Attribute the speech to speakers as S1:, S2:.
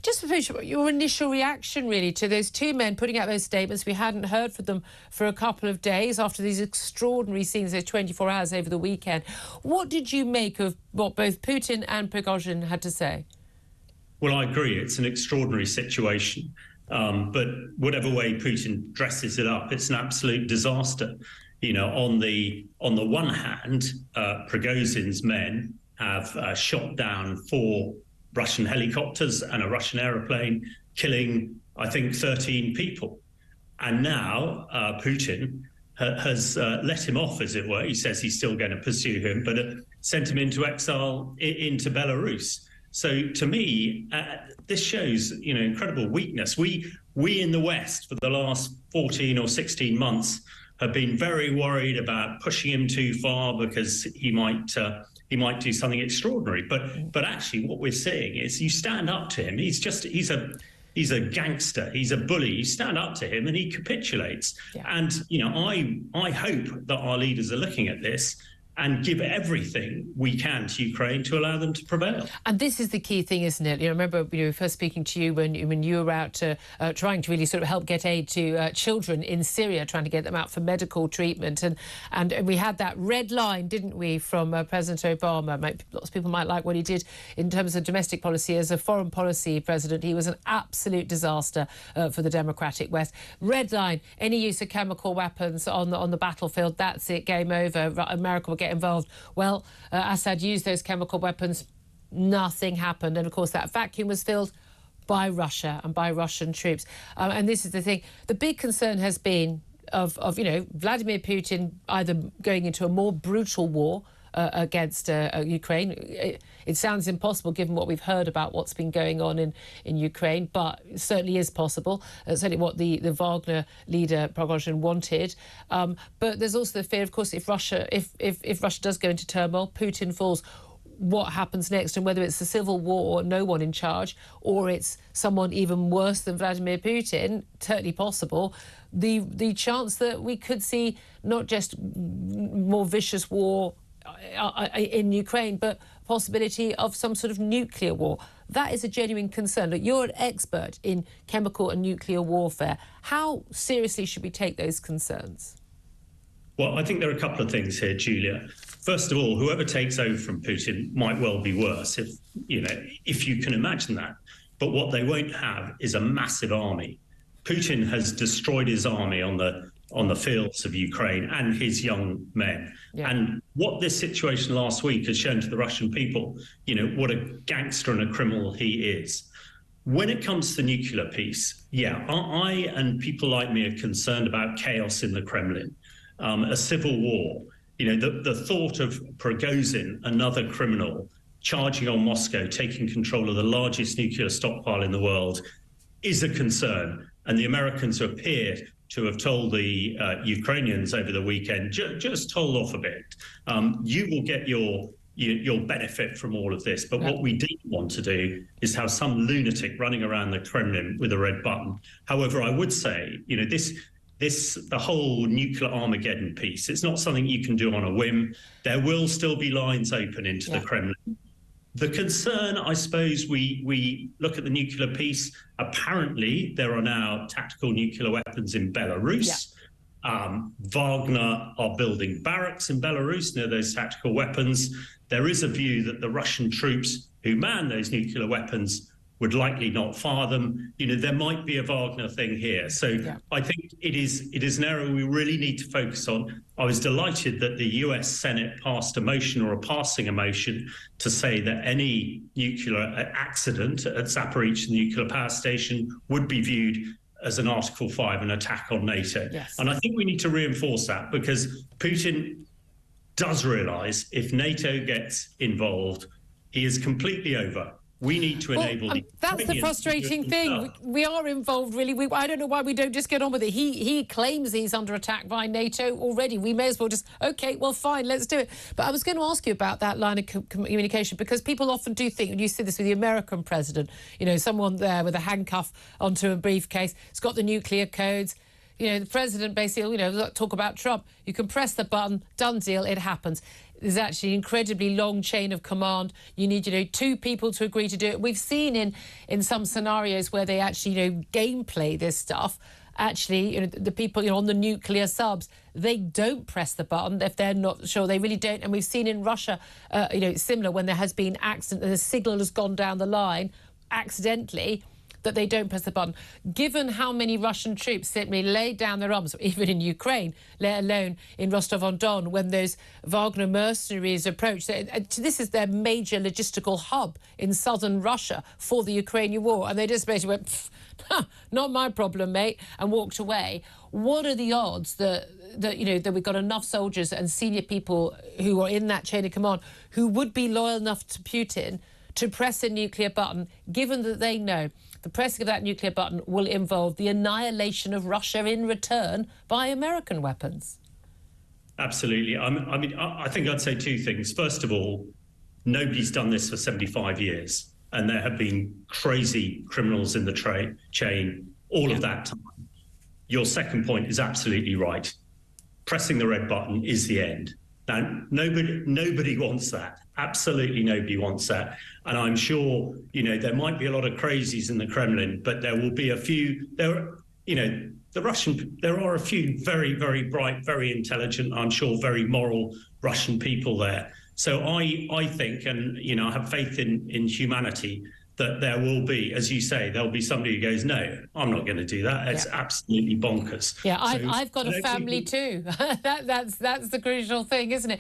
S1: Just to finish, your initial reaction, really, to those two men putting out those statements. We hadn't heard from them for a couple of days after these extraordinary scenes, those 24 hours over the weekend. What did you make of what both Putin and Prigozhin had to say?
S2: Well, I agree. It's an extraordinary situation. But whatever way Putin dresses it up, it's an absolute disaster. You know, on the one hand, Prigozhin's men have shot down 4 Russian helicopters and a Russian aeroplane, killing, I think, 13 people. And now Putin has let him off, as it were. He says he's still going to pursue him, but sent him into exile into Belarus. So to me, this shows, you know, incredible weakness. We in the West for the last 14 or 16 months have been very worried about pushing him too far because he might do something extraordinary. But actually, what we're seeing is you stand up to him. He's a gangster. He's a bully. You stand up to him and he capitulates. Yeah. And you know, I hope that our leaders are looking at this and give everything we can to Ukraine to allow them to prevail. And
S1: this is the key thing, isn't it? You know, I remember first speaking to you when you were out trying to really sort of help get aid to children in Syria, trying to get them out for medical treatment. And we had that red line, didn't we, from President Obama. Lots of people might like what he did in terms of domestic policy. As a foreign policy president, he was an absolute disaster for the democratic West. Red line, any use of chemical weapons on the battlefield, that's it, game over. America will get involved. Well, Assad used those chemical weapons. Nothing happened. And, of course, that vacuum was filled by Russia and by Russian troops. And this is the thing. The big concern has been of you know, Vladimir Putin either going into a more brutal war against Ukraine. It sounds impossible given what we've heard about what's been going on in Ukraine, but it certainly is possible. Certainly what the Wagner leader Prigozhin wanted. But there's also the fear, of course, if Russia does go into turmoil, Putin falls, what happens next, and whether it's a civil war, no one in charge, or it's someone even worse than Vladimir Putin, totally possible. The chance that we could see not just more vicious war in Ukraine, but possibility of some sort of nuclear war. That is a genuine concern. Look, you're an expert in chemical and nuclear warfare. How seriously should we take those concerns?
S2: Well, I think there are a couple of things here, Julia. First of all, whoever takes over from Putin might well be worse, if you can imagine that. But what they won't have is a massive army. Putin has destroyed his army on the fields of Ukraine and his young men. Yeah. And what this situation last week has shown to the Russian people, you know, what a gangster and a criminal he is. When it comes to the nuclear piece, yeah, I and people like me are concerned about chaos in the Kremlin, a civil war. You know, the thought of Prigozhin, another criminal, charging on Moscow, taking control of the largest nuclear stockpile in the world is a concern. And the Americans who appear to have told the Ukrainians over the weekend, just hold off a bit. You will get your benefit from all of this. But what we didn't want to do is have some lunatic running around the Kremlin with a red button. However, I would say, you know, the whole nuclear Armageddon piece, it's not something you can do on a whim. There will still be lines open into the Kremlin. The concern, I suppose, we look at the nuclear piece. Apparently, there are now tactical nuclear weapons in Belarus. Yeah. Wagner are building barracks in Belarus near those tactical weapons. There is a view that the Russian troops who man those nuclear weapons would likely not fire them. You know, there might be a Wagner thing here. So I think it is an area we really need to focus on. I was delighted that the US Senate passed a motion, or a passing a motion, to say that any nuclear accident at Zaporizhzhia nuclear power station would be viewed as an Article 5, an attack on NATO. Yes. And I think we need to reinforce that, because Putin does realise if NATO gets involved, he is completely over. We need to enable
S1: that's the frustrating thing. We are involved, really. I don't know why we don't just get on with it. He claims he's under attack by NATO already. We may as well just, OK, well, fine, let's do it. But I was going to ask you about that line of communication, because people often do think, and you see this with the American president, you know, someone there with a handcuff onto a briefcase, it's got the nuclear codes. You know, the president basically, you know, talk about Trump. You can press the button, done deal, it happens. there's actually an incredibly long chain of command. You need, two people to agree to do it. We've seen in some scenarios where they actually, gameplay this stuff. Actually, the people on the nuclear subs, they don't press the button if they're not sure. They really don't. And we've seen in Russia, similar, when there has been accident and the signal has gone down the line accidentally, that they don't press the button. Given how many Russian troops simply laid down their arms, even in Ukraine, let alone in Rostov-on-Don, when those Wagner mercenaries approached, this is their major logistical hub in southern Russia for the Ukrainian war, and they just basically went, not my problem, mate, and walked away. What are the odds that we've got enough soldiers and senior people who are in that chain of command who would be loyal enough to Putin to press a nuclear button, given that they know the pressing of that nuclear button will involve the annihilation of Russia in return by American weapons?
S2: Absolutely. I think I'd say two things. First of all, nobody's done this for 75 years, and there have been crazy criminals in the chain all of that time. Your second point is absolutely right. Pressing the red button is the end. Now, nobody wants that. Absolutely nobody wants that. And I'm sure, there might be a lot of crazies in the Kremlin, but there will be a few. There are a few very, very bright, very intelligent, I'm sure very moral Russian people there. So I think, and, I have faith in humanity, that there will be, as you say, there'll be somebody who goes, no, I'm not going to do that. It's absolutely bonkers.
S1: Yeah, I've got a family too. That's the crucial thing, isn't it?